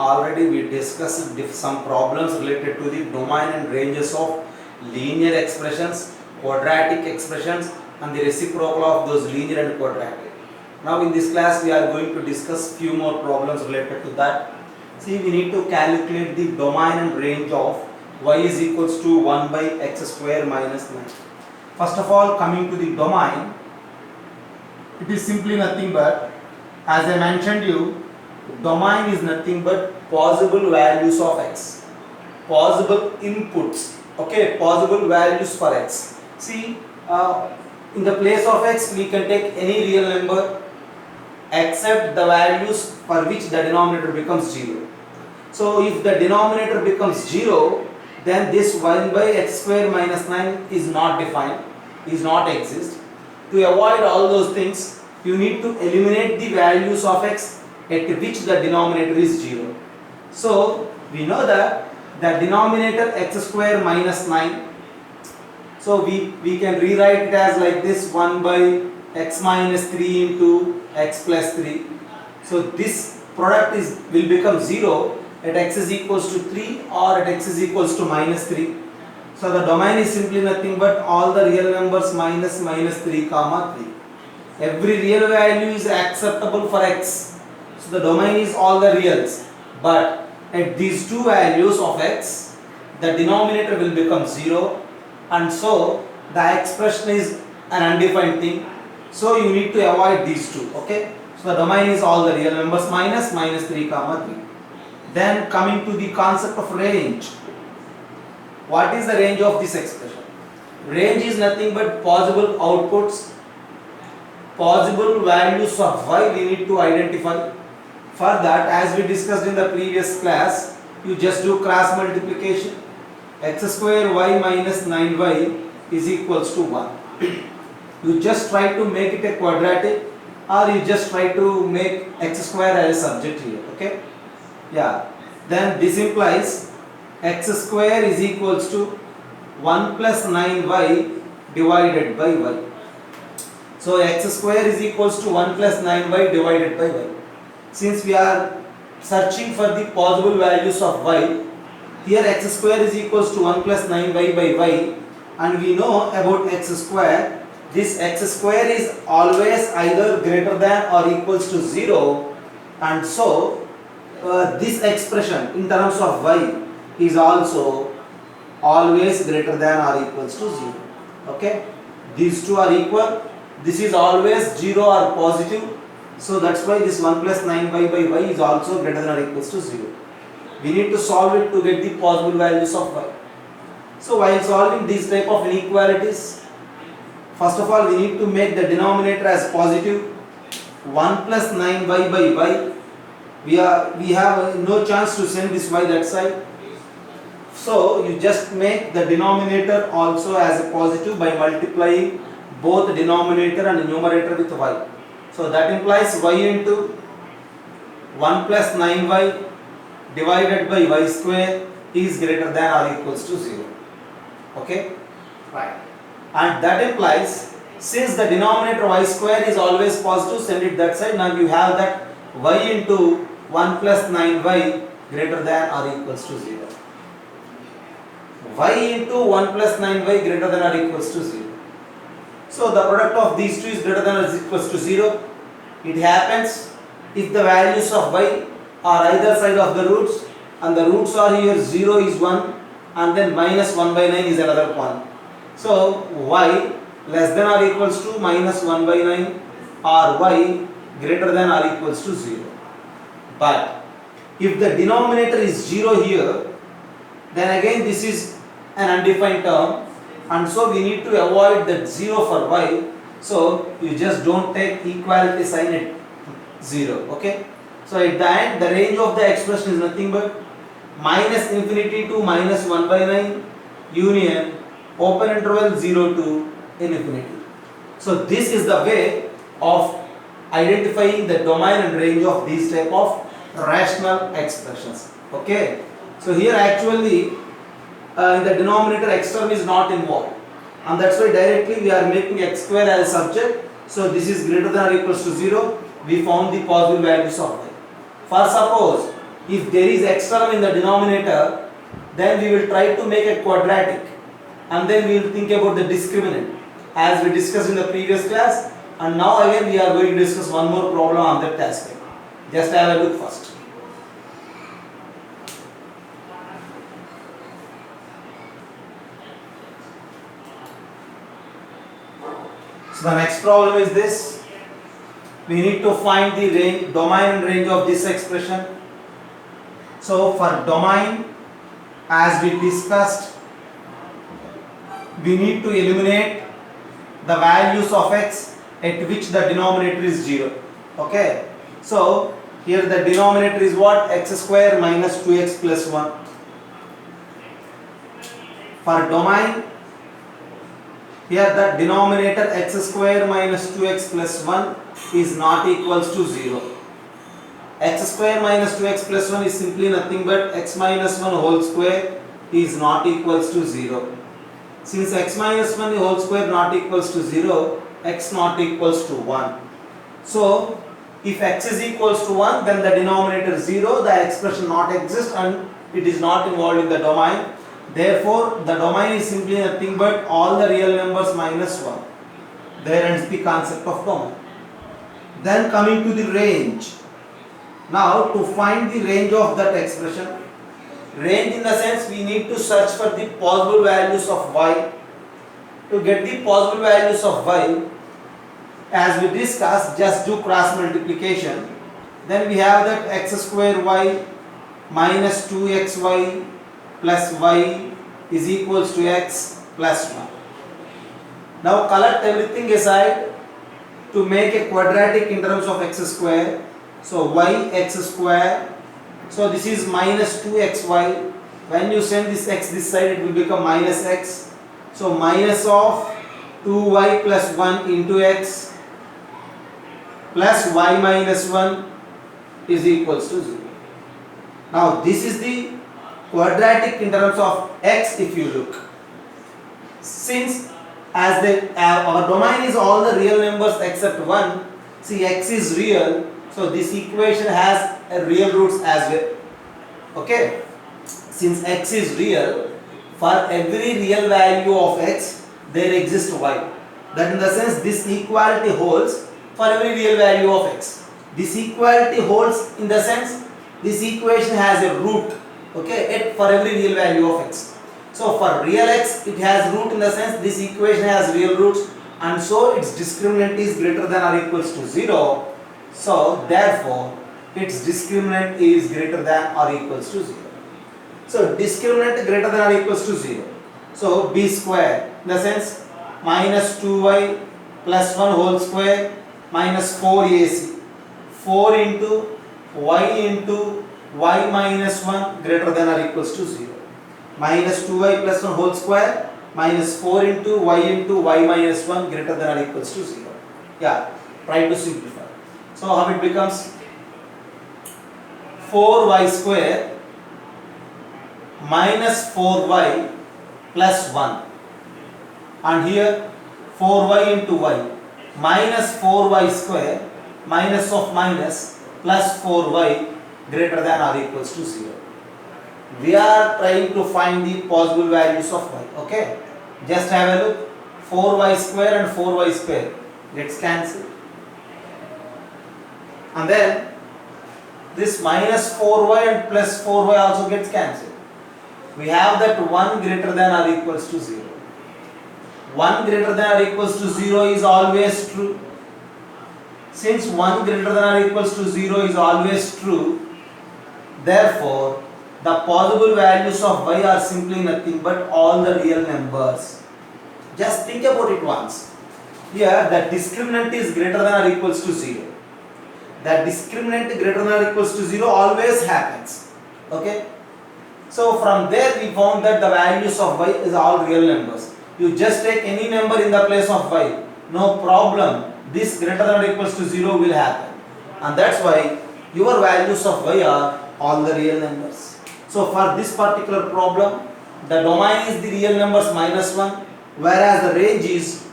Already we discussed some problems related to the domain and ranges of linear expressions, quadratic expressions, and the reciprocal of those linear and quadratic. Now in this class we are going to discuss few more problems related to that. See, we need to calculate the domain and range of y is equals to 1 by x square minus 9. First of all, coming to the domain, it is simply nothing but, as I mentioned you, domain is nothing but possible values of x, possible inputs, okay, possible values for x. See, in the place of x we can take any real number except the values for which the denominator becomes 0. So if the denominator becomes 0, then this 1 by x square minus 9 is not defined, is not exist. To avoid all those things, you need to eliminate the values of x at which the denominator is 0. So we know that the denominator x square minus 9, so we can rewrite it as like this, 1 by x minus 3 into x plus 3. So this product will become 0 at x is equals to 3 or at x is equals to minus 3. So the domain is simply nothing but all the real numbers minus 3 comma 3. Every real value is acceptable for x. So the domain is all the reals. But at these two values of x, the denominator will become 0, and so the expression is an undefined thing. So you need to avoid these two. Okay. So the domain is all the real numbers minus 3 comma 3. Then coming to the concept of range. What is the range of this expression? Range is nothing but possible outputs, possible values of y we need to identify. For that, as we discussed in the previous class, you just do cross multiplication. X square y minus 9y is equals to 1. You just try to make it a quadratic, or you just try to make x square as a subject here. Okay? Yeah. Then this implies x square is equals to 1 plus 9y divided by y. So x square is equals to 1 plus 9y divided by y. Since we are searching for the possible values of y, here x square is equals to 1 plus 9y by y, and we know about x square. This x square is always either greater than or equals to 0, and so this expression in terms of y is also always greater than or equals to 0. Okay, these two are equal. This is always 0 or positive. So that's why this 1 plus 9y by y is also greater than or equals to 0. We need to solve it to get the possible values of y. So while solving these type of inequalities, first of all we need to make the denominator as positive. 1 plus 9y by y, we have no chance to send this y that side. So you just make the denominator also as a positive by multiplying both the denominator and the numerator with y. So that implies y into 1 plus 9y divided by y square is greater than or equals to 0. Okay? Right. And that implies, since the denominator y square is always positive, send it that side. Now you have that y into 1 plus 9y greater than or equals to 0. Y into 1 plus 9y greater than or equals to 0. So the product of these two is greater than or equals to 0. It happens if the values of y are either side of the roots, and the roots are here 0 is 1 and then minus 1 by 9 is another one. So y less than or equals to minus 1 by 9 or y greater than or equals to 0. But if the denominator is 0 here, then again this is an undefined term, and so we need to avoid that 0 for y. So you just don't take equality sign at 0. Okay? So at the end, the range of the expression is nothing but minus infinity to minus 1 by 9 union open interval 0 to infinity. So this is the way of identifying the domain and range of these type of rational expressions. Okay? So here actually in the denominator x term is not involved, and that's why directly we are making x square as a subject. So this is greater than or equals to 0. We found the possible values of y. For suppose If there is x term in the denominator, then we will try to make a quadratic, and then we will think about the discriminant as we discussed in the previous class. And now again we are going to discuss one more problem on that aspect. Just have a look first. So the next problem is this. We need to find the range, domain and range of this expression. So for domain, as we discussed, we need to eliminate the values of x at which the denominator is 0. Okay. So here the denominator is what? X square minus 2x plus 1. For domain, here the denominator x square minus 2x plus 1 is not equals to 0. X square minus 2x plus 1 is simply nothing but x minus 1 whole square is not equals to 0. Since x minus 1 whole square not equals to 0, x not equals to 1. So if x is equals to 1, then the denominator is 0, the expression not exists and it is not involved in the domain. Therefore, the domain is simply nothing but all the real numbers minus 1. There ends the concept of domain. Then coming to the range. Now to find the range of that expression, range in the sense we need to search for the possible values of y. To get the possible values of y, as we discussed, just do cross multiplication. Then we have that x square y minus 2xy plus y is equals to x plus 1. Now collect everything aside to make a quadratic in terms of x square. So y x square. So this is minus 2xy. When you send this x this side, it will become minus x. So minus of 2y plus 1 into x plus y minus 1 is equals to 0. Now this is the quadratic in terms of x if you look. Since as our domain is all the real numbers except 1, see x is real, so this equation has a real roots as well. Okay, since x is real, for every real value of x there exists y. That in the sense this equality holds for every real value of x. This equality holds in the sense this equation has a root, okay, for every real value of x. So for real x it has root in the sense this equation has real roots, and so its discriminant is greater than or equals to 0. So therefore its discriminant is greater than or equals to 0. So discriminant greater than or equals to 0. So b square in the sense minus 2y plus 1 whole square minus 4ac. 4 into y minus 1 greater than or equals to 0. Minus 2y plus 1 whole square minus 4 into y minus 1 greater than or equals to 0. Yeah, try to simplify. So how it becomes? 4y square minus 4y plus 1, and here 4y into y minus 4y square minus of minus plus 4y greater than or equals to 0. We are trying to find the possible values of y. Okay, just have a look. 4y square and 4y square gets cancelled, and then this minus 4y and plus 4y also gets cancelled. We have that 1 greater than or equals to 0. 1 greater than or equals to 0 is always true. Since 1 greater than or equals to 0 is always true, therefore the possible values of y are simply nothing but all the real numbers. Just think about it once. Here the discriminant is greater than or equals to 0. The discriminant greater than or equals to 0 always happens. Okay. So from there we found that the values of y is all real numbers. You just take any number in the place of y, no problem, this greater than or equals to 0 will happen. And that's why your values of y are all the real numbers. So for this particular problem, the domain is the real numbers minus 1, whereas the range is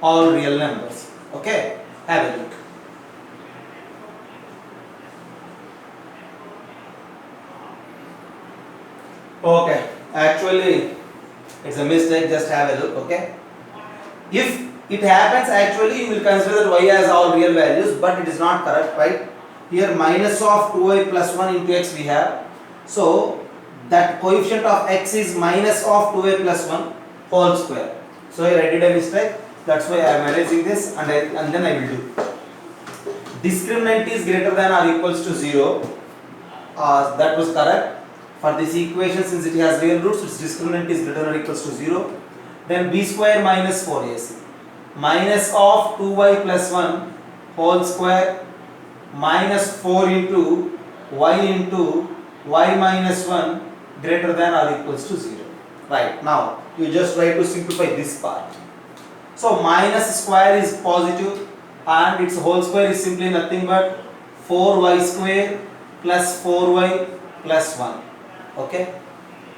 all real numbers. Okay, have a look. Okay, actually it's a mistake, just have a look. Okay, if it happens, actually you will consider that y as all real values, but it is not correct, right? Here minus of 2y plus 1 into x we have, so that coefficient of x is minus of 2y plus 1 whole square. So here I did a mistake, that's why I am erasing this, and then I will do. Discriminant is greater than or equals to 0, that was correct. For this equation, since it has real roots, its discriminant is greater than or equals to 0. Then b square minus 4ac minus of 2y plus 1 whole square minus 4 into y minus 1 greater than or equals to 0. Right, now you just try to simplify this part. So minus square is positive and its whole square is simply nothing but 4y square plus 4y plus 1. Okay,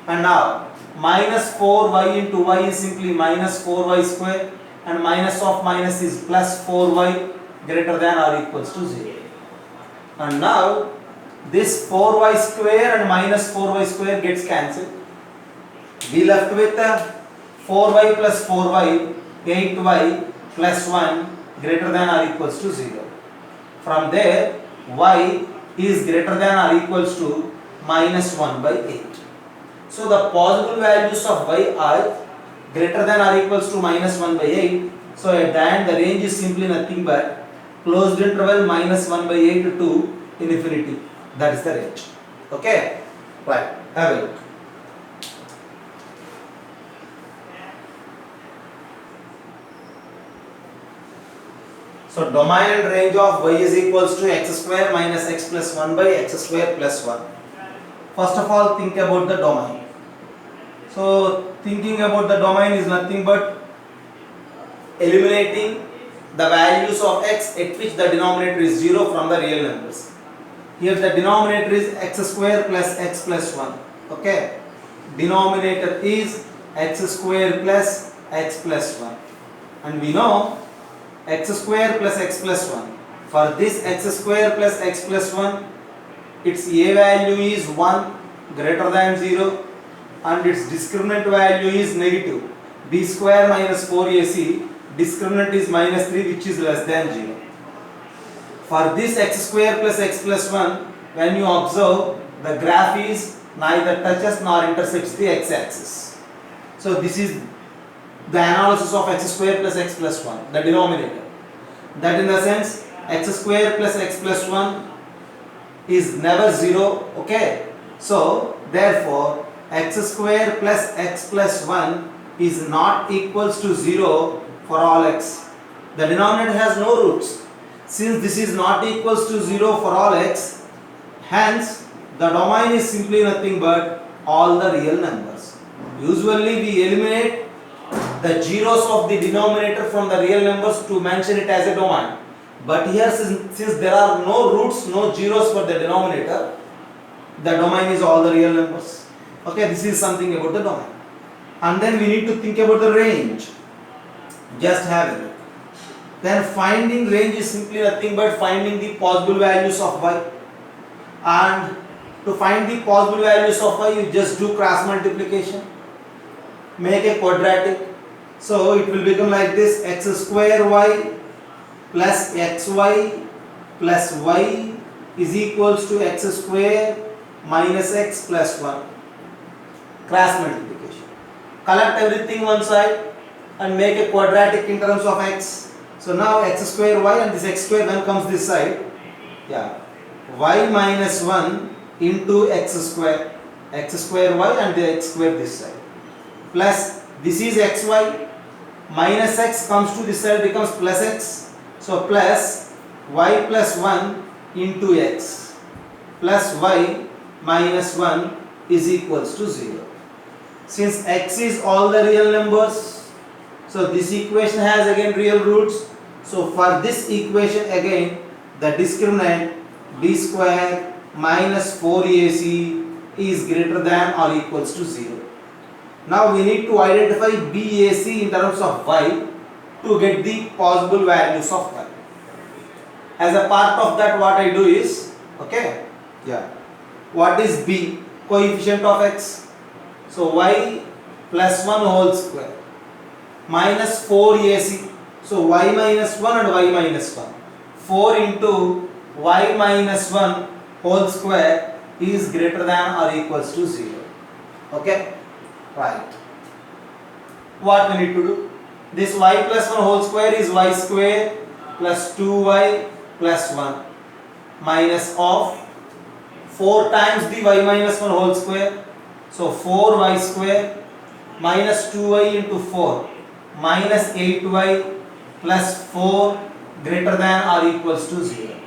and now minus 4y into y is simply minus 4y square, and minus of minus is plus 4y greater than or equals to 0. And now this 4y square and minus 4y square gets cancelled. We left with 4y plus 4y, 8y plus 1 greater than or equals to 0. From there y is greater than or equals to minus 1 by 8. So the possible values of y are greater than or equals to minus 1 by 8. So at the end the range is simply nothing but closed interval minus 1 by 8 to infinity. That is the range. Okay, right, have a look. So domain and range of y is equals to x square minus x plus 1 by x square plus 1. First of all, think about the domain. So thinking about the domain is nothing but eliminating the values of x at which the denominator is 0 from the real numbers. Here the denominator is x square plus x plus 1. Okay, denominator is x square plus x plus 1, and we know x square plus x plus 1. For this x square plus x plus 1, its a value is 1 greater than 0 and its discriminant value is negative. B square minus 4ac, discriminant is minus 3, which is less than 0. For this x square plus x plus 1, when you observe, the graph is neither touches nor intersects the x-axis. So this is the analysis of x square plus x plus 1, the denominator. That in the sense, x square plus x plus 1 is never 0. Okay, so therefore x square plus x plus 1 is not equals to 0 for all x. The denominator has no roots. Since this is not equals to 0 for all x, hence the domain is simply nothing but all the real numbers. Usually we eliminate the zeros of the denominator from the real numbers to mention it as a domain. But here, since there are no roots, no zeros for the denominator, the domain is all the real numbers. Okay, this is something about the domain. And then we need to think about the range. Just have a look. Then finding range is simply nothing but finding the possible values of y. And to find the possible values of y, you just do cross multiplication. Make a quadratic. So it will become like this: x square y plus xy plus y is equals to x square minus x plus 1. Cross multiplication. Collect everything one side and make a quadratic in terms of x. So now x square y and this x square when comes this side, yeah, y minus 1 into x square y and the x square this side, plus this is xy minus x comes to this side becomes plus x. So plus y plus 1 into x plus y minus 1 is equals to 0. Since x is all the real numbers, so this equation has again real roots. So for this equation again, the discriminant b square minus 4ac is greater than or equals to 0. Now we need to identify BAC in terms of y to get the possible values of y. As a part of that, what I do is, okay, yeah, what is B? Coefficient of x. So y plus 1 whole square minus 4ac. So y minus 1 and y minus 1. 4 into y minus 1 whole square is greater than or equals to 0. Okay? Right. What we need to do? This y plus 1 whole square is y square plus 2y plus 1 minus of 4 times the y minus 1 whole square. So 4y square minus 2y into 4 minus 8y plus 4 greater than or equals to 0.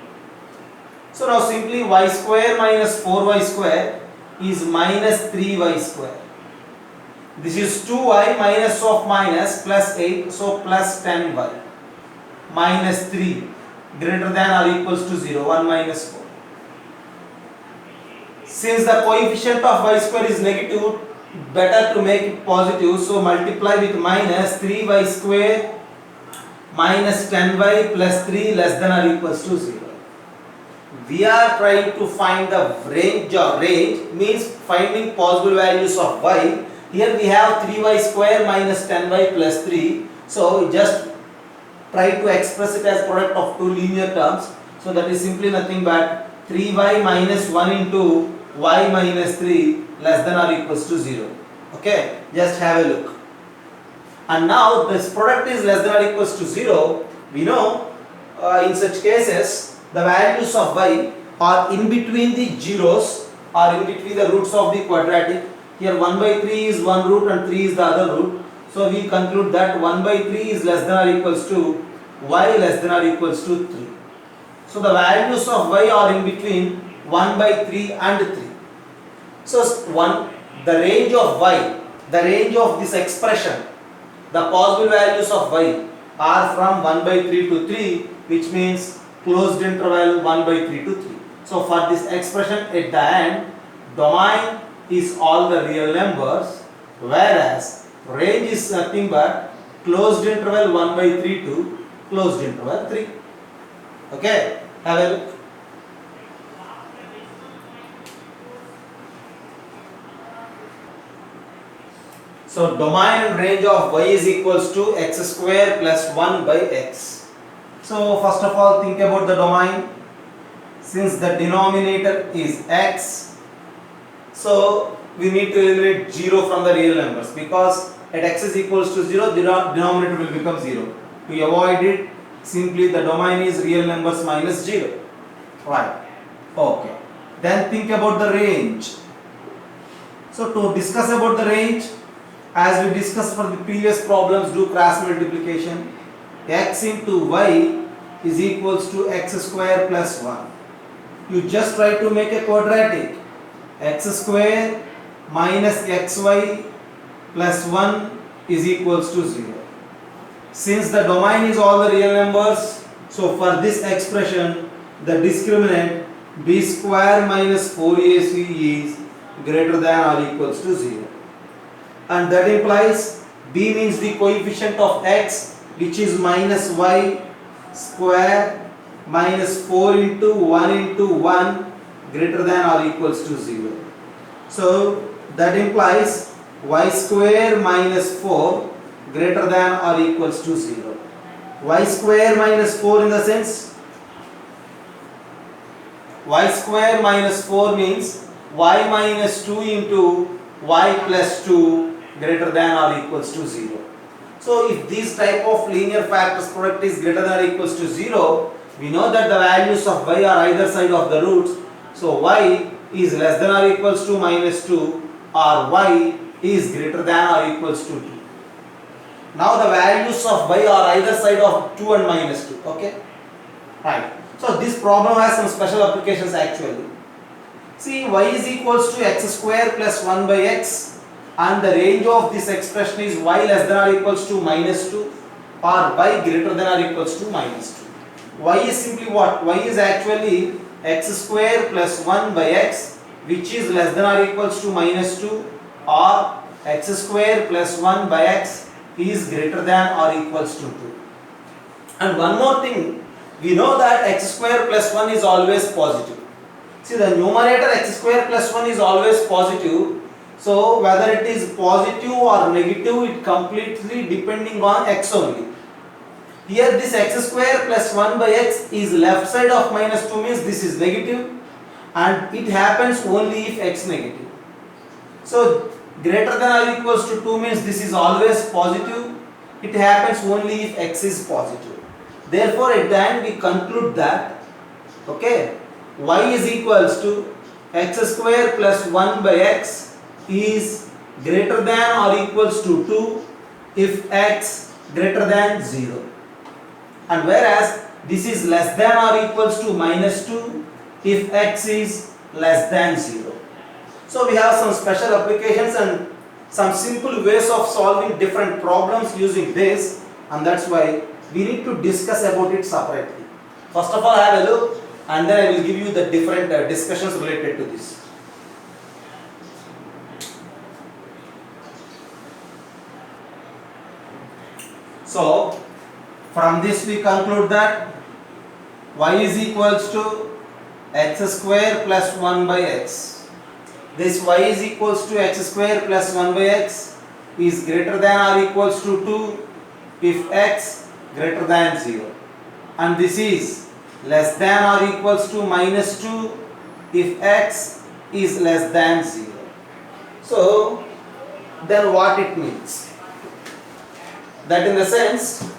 So now simply y square minus 4y square is minus 3y square. This is 2y minus of minus plus 8, so plus 10y minus 3 greater than or equals to 0, 1 minus 4. Since the coefficient of y square is negative, better to make it positive, so multiply with minus 3y square minus 10y plus 3 less than or equals to 0. We are trying to find the range means finding possible values of y. Here we have 3y square minus 10y plus 3. So just try to express it as product of two linear terms. So that is simply nothing but 3y minus 1 into y minus 3 less than or equals to 0. Okay, just have a look. And now this product is less than or equals to 0. We know in such cases the values of y are in between the zeros or in between the roots of the quadratic. Here 1 by 3 is one root and 3 is the other root. So we conclude that 1 by 3 is less than or equals to y less than or equals to 3. So the values of y are in between 1 by 3 and 3. So the range of y, the range of this expression, the possible values of y are from 1 by 3 to 3, which means closed interval 1 by 3 to 3. So for this expression at the end, domain is all the real numbers, whereas range is nothing but closed interval 1 by 3 to closed interval 3. Okay, have a look. So domain and range of y is equals to x square plus 1 by x. So first of all think about the domain. Since the denominator is x, so we need to eliminate 0 from the real numbers, because at x is equals to 0, the denominator will become 0. To avoid it, simply the domain is real numbers minus 0. Right. Okay. Then think about the range. So to discuss about the range, as we discussed for the previous problems, do cross multiplication. X into y is equals to x square plus 1. You just try to make a quadratic. X square minus xy plus 1 is equals to 0. Since the domain is all the real numbers, so for this expression, the discriminant b square minus 4ac is greater than or equals to 0. And that implies b means the coefficient of x, which is minus y square minus 4 into 1 greater than or equals to 0. So that implies y square minus 4 greater than or equals to 0. Y square minus 4 in the sense, y square minus 4 means y minus 2 into y plus 2 greater than or equals to 0. So if this type of linear factors product is greater than or equals to 0, we know that the values of y are either side of the roots. So y is less than or equals to minus 2 or y is greater than or equals to 2. Now the values of y are either side of 2 and minus 2. Okay? Right. So this problem has some special applications actually. See, y is equals to x square plus 1 by x, and the range of this expression is y less than or equals to minus 2 or y greater than or equals to minus 2. Y is simply what? Y is actually x square plus 1 by x, which is less than or equals to minus 2, or x square plus 1 by x is greater than or equals to 2. And one more thing, we know that x square plus 1 is always positive. See, the numerator x square plus 1 is always positive. So whether it is positive or negative, it completely depending on x only. Here this x square plus 1 by x is left side of minus 2 means this is negative, and it happens only if x negative. So greater than or equals to 2 means this is always positive. It happens only if x is positive. Therefore at the end we conclude that, okay, y is equals to x square plus 1 by x is greater than or equals to 2 if x greater than 0. And whereas this is less than or equals to minus 2 if x is less than 0. So we have some special applications and some simple ways of solving different problems using this, and that's why we need to discuss about it separately. First of all, have a look and then I will give you the different discussions related to this. So from this we conclude that y is equals to x square plus 1 by x. This y is equals to x square plus 1 by x is greater than or equals to 2 if x greater than 0. And this is less than or equals to minus 2 if x is less than 0. So then what it means? That in the sense,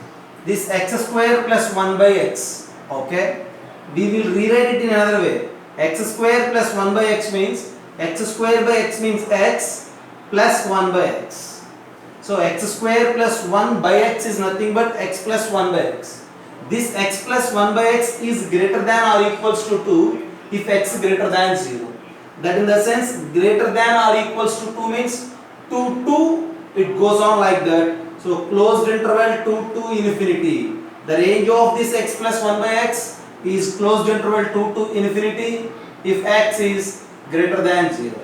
this x square plus 1 by x, okay, we will rewrite it in another way. X square plus 1 by x means x square by x means x plus 1 by x. So x square plus 1 by x is nothing but x plus 1 by x. This x plus 1 by x is greater than or equals to 2 if x greater than 0. That in the sense, greater than or equals to 2 means 2 2, it goes on like that. So closed interval 2 to infinity. The range of this x plus 1 by x is closed interval 2 to infinity if x is greater than 0.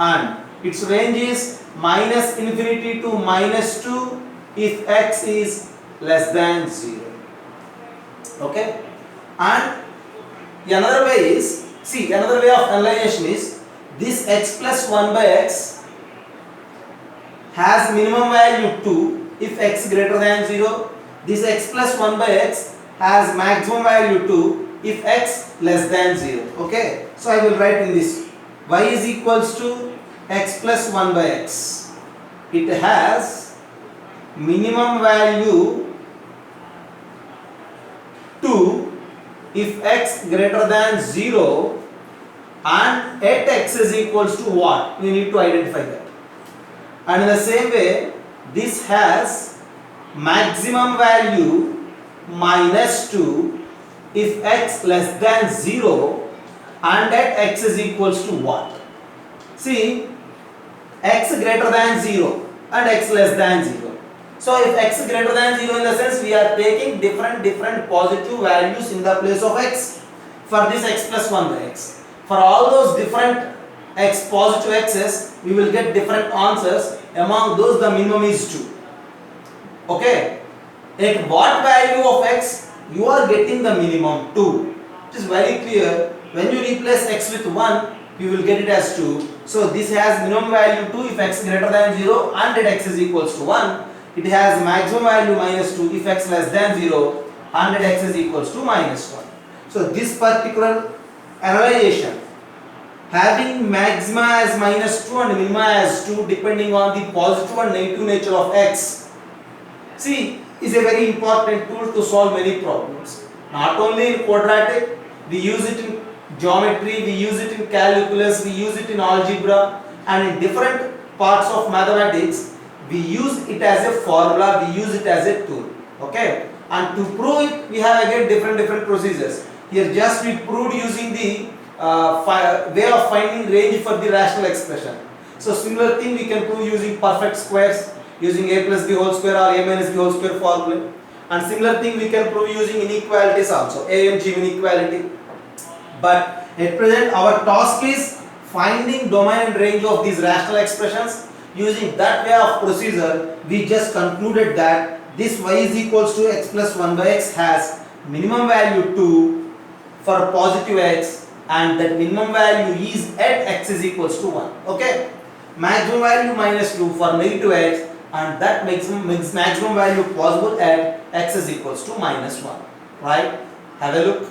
And its range is minus infinity to minus 2 if x is less than 0. Okay? And another way is, see, another way of analyzation is this x plus 1 by x has minimum value 2 if x greater than 0. This x plus 1 by x has maximum value 2 if x less than 0. Okay, so I will write in this, y is equals to x plus 1 by x. It has minimum value 2 if x greater than 0, and at x is equals to what? We need to identify that. And in the same way, this has maximum value minus 2 if x less than 0, and at x is equals to what? See, x greater than 0 and x less than 0. So if x greater than 0, in the sense we are taking different positive values in the place of x for this x plus 1 by x. For all those different x positive x's, we will get different answers. Among those, the minimum is 2. Okay, at what value of x you are getting the minimum 2? It is very clear. When you replace x with 1, you will get it as 2. So this has minimum value 2 if x greater than 0, and at x is equals to 1. It has maximum value minus 2 if x less than 0, and at x is equals to minus 1. So this particular analyzation, having maxima as minus 2 and minima as 2 depending on the positive and negative nature of x, see, is a very important tool to solve many problems. Not only in quadratic, we use it in geometry, we use it in calculus, we use it in algebra, and in different parts of mathematics, we use it as a formula, we use it as a tool. Okay, and to prove it, we have again different procedures. Here just we proved using the way of finding range for the rational expression. So similar thing we can prove using perfect squares, using a plus b whole square or a minus b whole square formula. And similar thing we can prove using inequalities also, a and g inequality. But at present our task is finding domain and range of these rational expressions. Using that way of procedure, we just concluded that this y is equals to x plus 1 by x has minimum value 2 for positive x, and that minimum value is at x is equals to 1. Okay. maximum value minus 2 for negative x, and that maximum value possible at x is equals to minus 1. Right? Have a look.